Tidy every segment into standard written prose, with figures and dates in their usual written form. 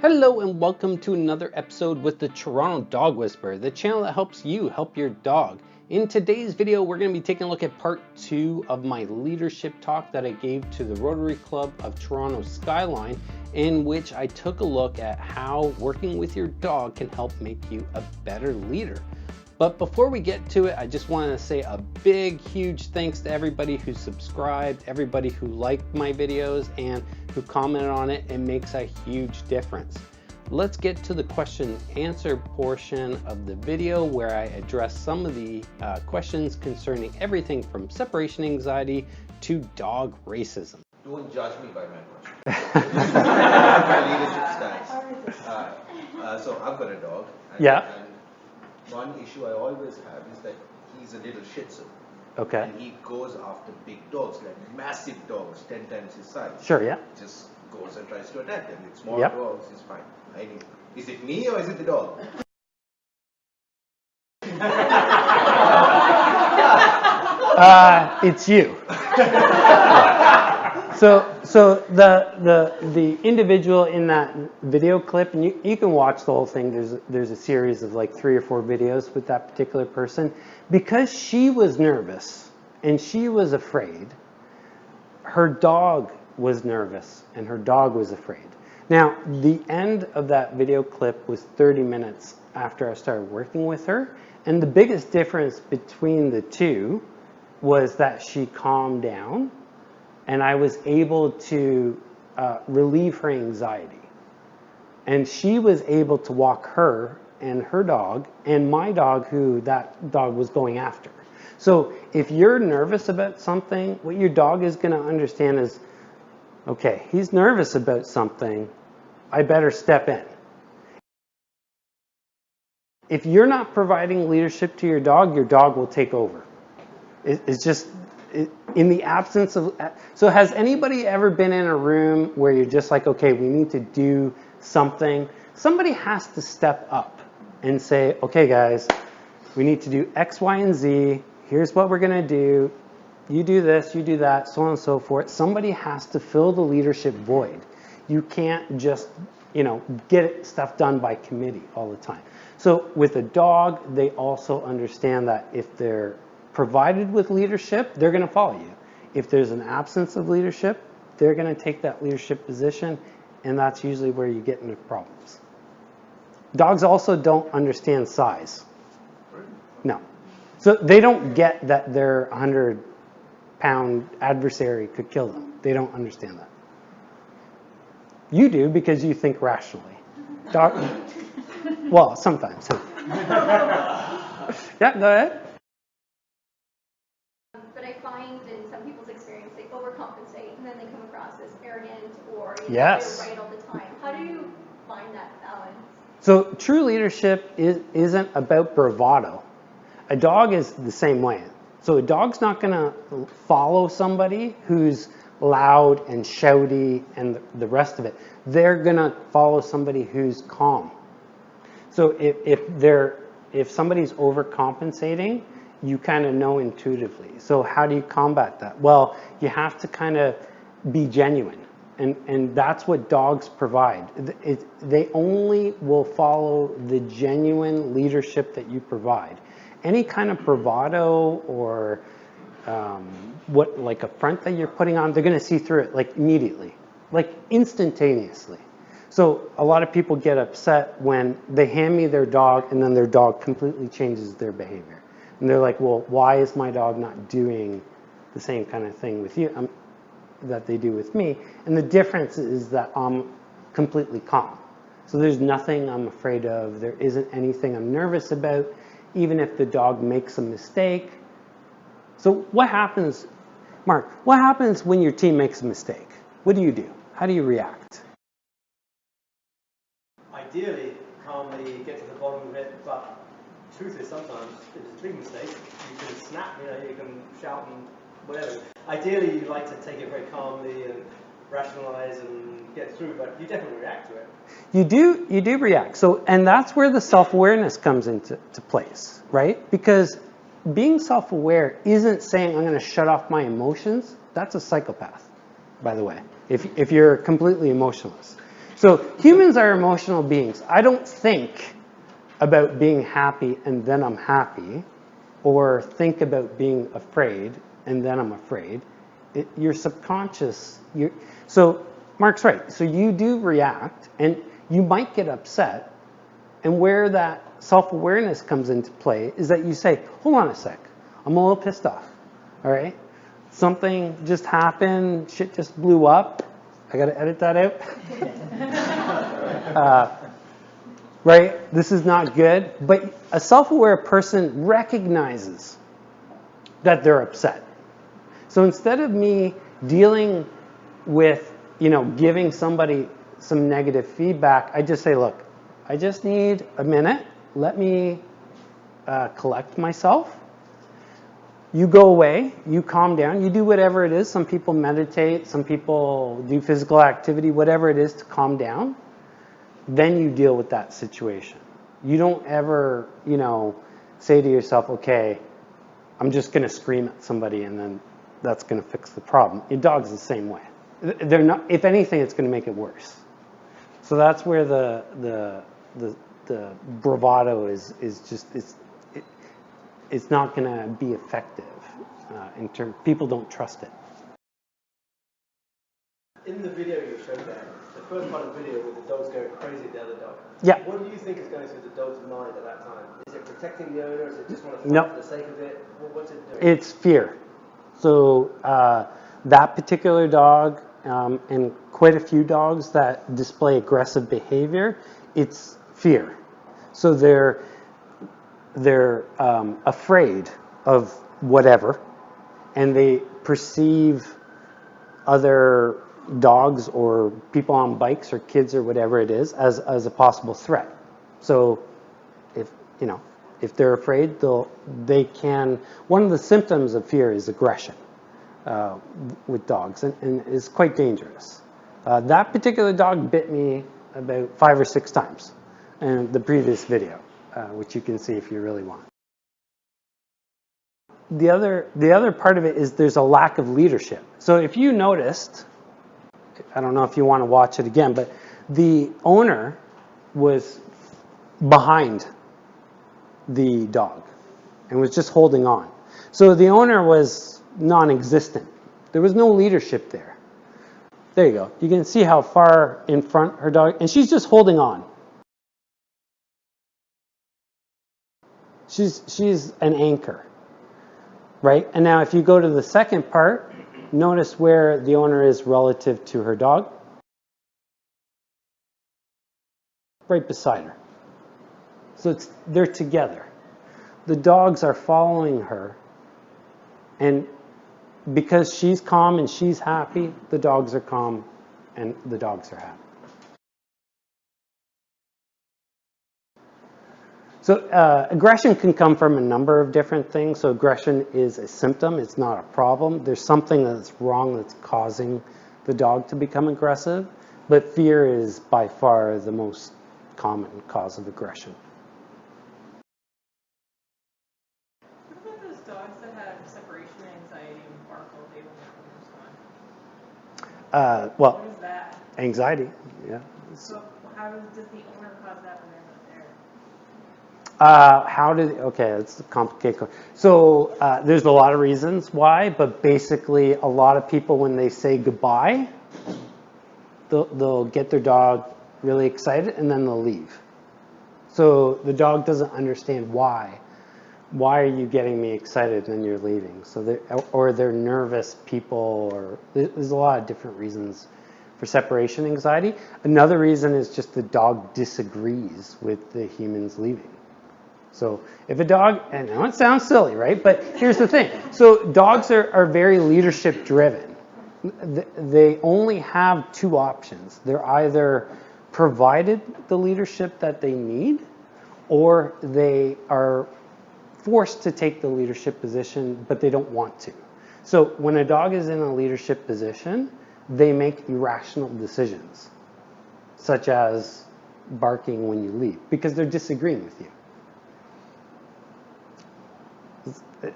Hello and welcome to another episode with the Toronto Dog Whisperer, the channel that helps you help your dog. In today's video, we're going to be taking a look at part 2 of my leadership talk that I gave to the Rotary Club of Toronto Skyline, in which I took a look at how working with your dog can help make you a better leader. But before we get to it, I just want to say a big, huge thanks to everybody who subscribed, everybody who liked my videos, and who commented on it. It makes a huge difference. Let's get to the question and answer portion of the video where I address some of the questions concerning everything from separation anxiety to dog racism. Don't judge me by my question. My leadership stance. So I've got a dog. Yeah. And one issue I always have is that he's a little Shih Tzu. Okay. And he goes after big dogs, like massive dogs, 10 times his size. Sure, yeah. Just goes and tries to attack them. With small Yep. dogs, he's fine. I mean, is it me or is it the dog? It's you. So the individual in that video clip, and you can watch the whole thing. There's a series of like 3 or 4 videos with that particular person. Because she was nervous and she was afraid, her dog was nervous and her dog was afraid. Now, the end of that video clip was 30 minutes after I started working with her, and the biggest difference between the two was that she calmed down and I was able to relieve her anxiety. And she was able to walk her and her dog and my dog, who that dog was going after. So if you're nervous about something, what your dog is going to understand is, okay, he's nervous about something, I better step in. If you're not providing leadership to your dog will take over. It's just, in the absence of, so has anybody ever been in a room where you're just like, okay, we need to do something? Somebody has to step up and say, okay guys, we need to do X, Y, and Z. Here's what we're gonna do. You do this, you do that, so on and so forth. Somebody has to fill the leadership void. You can't just, get stuff done by committee all the time. So with a dog, they also understand that if they're provided with leadership, they're going to follow you. If there's an absence of leadership, they're going to take that leadership position, and that's usually where you get into problems. Dogs also don't understand size. No. So they don't get that their 100-pound adversary could kill them. They don't understand that. You do because you think rationally. Well, sometimes. Yeah, go ahead. But I find in some people's experience, they overcompensate and then they come across as arrogant or Yes. they're right all the time. How do you find that balance? So true leadership isn't about bravado. A dog is the same way. So a dog's not going to follow somebody who's loud and shouty and the rest of it. They're going to follow somebody who's calm. So if somebody's overcompensating, you kind of know intuitively. So how do you combat that? Well, you have to kind of be genuine. And that's what dogs provide. They only will follow the genuine leadership that you provide. Any kind of bravado or like a front that you're putting on, they're going to see through it like immediately, like instantaneously. So a lot of people get upset when they hand me their dog and then their dog completely changes their behavior. And they're like, well, why is my dog not doing the same kind of thing with you that they do with me? And the difference is that I'm completely calm. So there's nothing I'm afraid of. There isn't anything I'm nervous about, even if the dog makes a mistake. So what happens, Mark, what happens when your team makes a mistake? What do? How do you react? Ideally, calmly get to the bottom of it, but the truth is sometimes if it's a big mistake, you can snap, you can shout and whatever. Ideally, you like to take it very calmly and rationalize and get through, but you definitely react to it. You do react. So, and that's where the self-awareness comes into place, right? Because being self-aware isn't saying I'm going to shut off my emotions. That's a psychopath, by the way, if you're completely emotionless. So humans are emotional beings. I don't think about being happy and then I'm happy, or think about being afraid and then I'm afraid. Your subconscious, so Mark's right. So you do react and you might get upset, and where that self-awareness comes into play is that you say, hold on a sec, I'm a little pissed off, all right? Something just happened, shit just blew up. I got to edit that out. Right? This is not good. But a self-aware person recognizes that they're upset. So instead of me dealing with, giving somebody some negative feedback, I just say, look, I just need a minute. Let me collect myself. You go away, you calm down, you do whatever it is. Some people meditate, some people do physical activity, whatever it is to calm down. Then you deal with that situation. You don't ever, say to yourself, okay, I'm just going to scream at somebody and then that's going to fix the problem. Your dog's the same way. They're not, if anything, it's going to make it worse. So that's where the bravado is just, it's not going to be effective in terms, people don't trust it. In the video you showed there, the first part of the video with the dog's going crazy at the other dog. Yeah. What do you think is going through the dog's mind at that time? Is it protecting the owner? Is it just want to No. fight for the sake of it? What's it doing? It's fear. So that particular dog and quite a few dogs that display aggressive behavior, it's fear. So they're afraid of whatever, and they perceive other dogs or people on bikes or kids or whatever it is as a possible threat. So if they're afraid, one of the symptoms of fear is aggression with dogs, and it's quite dangerous. That particular dog bit me about 5 or 6 times in the previous video, which you can see if you really want. The other part of it is there's a lack of leadership. So if you noticed, I don't know if you want to watch it again, but the owner was behind the dog and was just holding on. So the owner was non-existent. There was no leadership there. There you go. You can see how far in front her dog, and she's just holding on. She's an anchor, right? And now if you go to the second part, notice where the owner is relative to her dog. Right beside her. So they're together. The dogs are following her, and because she's calm and she's happy, the dogs are calm and the dogs are happy. So aggression can come from a number of different things. So aggression is a symptom, it's not a problem. There's something that's wrong that's causing the dog to become aggressive, but fear is by far the most common cause of aggression. What about those dogs that have separation anxiety and bark all day when the owner's gone? Well, What is that? anxiety, yeah. So how does the owner cause that when they're not there? Okay, it's a complicated question. So there's a lot of reasons why, but basically a lot of people, when they say goodbye, they'll get their dog really excited and then they'll leave. So the dog doesn't understand why. Why are you getting me excited and then you're leaving? So they're nervous people, or there's a lot of different reasons for separation anxiety. Another reason is just the dog disagrees with the humans leaving. So if a dog, and I know it sounds silly, right? But here's the thing. So dogs are very leadership driven. They only have 2 options. They're either provided the leadership that they need, or they are forced to take the leadership position, but they don't want to. So when a dog is in a leadership position, they make irrational decisions, such as barking when you leave, because they're disagreeing with you.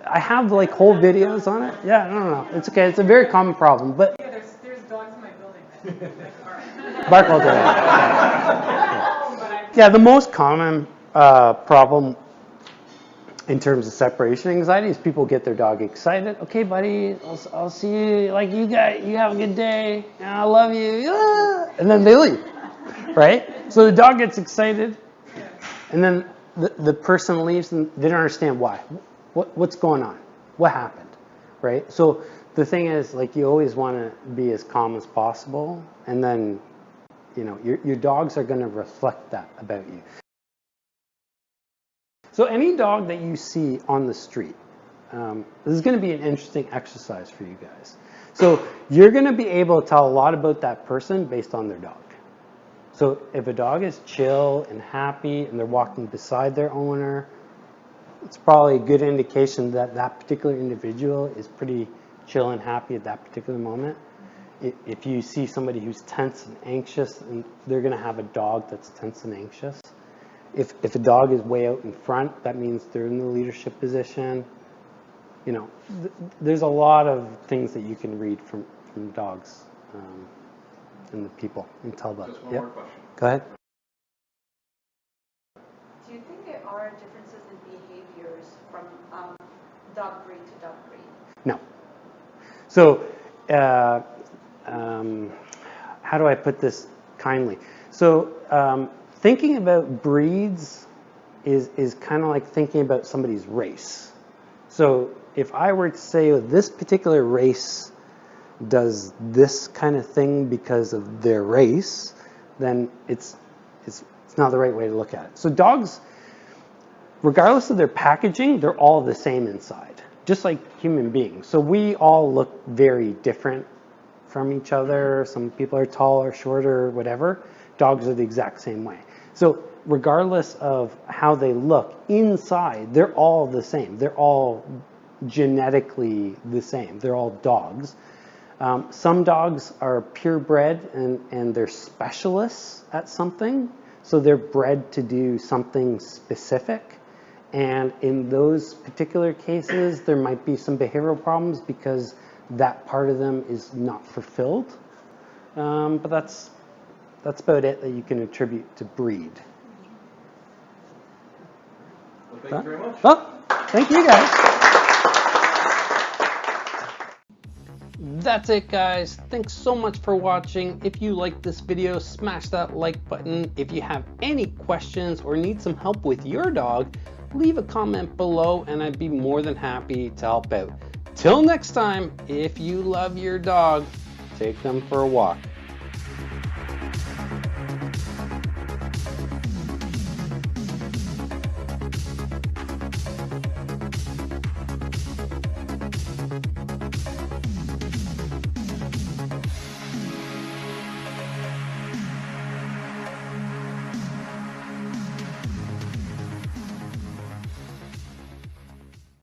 I have like whole videos on it. Yeah, no. It's okay. It's a very common problem, but Yeah, there's dogs in my building that are. Bark all day. Yeah, the most common problem in terms of separation anxiety is people get their dog excited. Okay, buddy, I'll see you. Like you have a good day. I love you. And then they leave, right? So the dog gets excited, and then the person leaves, and they don't understand why. What's going on? What happened, right? So the thing is, like, you always want to be as calm as possible, and then, you know, your dogs are going to reflect that about you. So any dog that you see on the street, this is going to be an interesting exercise for you guys. So you're going to be able to tell a lot about that person based on their dog. So if a dog is chill and happy and they're walking beside their owner, it's probably a good indication that that particular individual is pretty chill and happy at that particular moment. If you see somebody who's tense and anxious, and they're going to have a dog that's tense and anxious. If a dog is way out in front, that means they're in the leadership position. You know, there's a lot of things that you can read from dogs and the people and tell about. Just one more question. Go ahead. Do you think there are differences in behaviors from dog breed to dog breed? No. So, how do I put this kindly? So, thinking about breeds is kind of like thinking about somebody's race. So, if I were to say, oh, this particular race does this kind of thing because of their race, then it's not the right way to look at it. So dogs, regardless of their packaging, they're all the same inside, just like human beings. So we all look very different from each other. Some people are taller, shorter, whatever. Dogs are the exact same way. So regardless of how they look inside, they're all the same. They're all genetically the same. They're all dogs. Some dogs are purebred and they're specialists at something. So they're bred to do something specific. And in those particular cases, there might be some behavioral problems because that part of them is not fulfilled. But that's about it that you can attribute to breed. Well, thank you very much. Well, thank you guys. That's it, guys. Thanks so much for watching. If you liked this video, smash that like button. If you have any questions or need some help with your dog, leave a comment below and I'd be more than happy to help out. Till next time, if you love your dog, take them for a walk.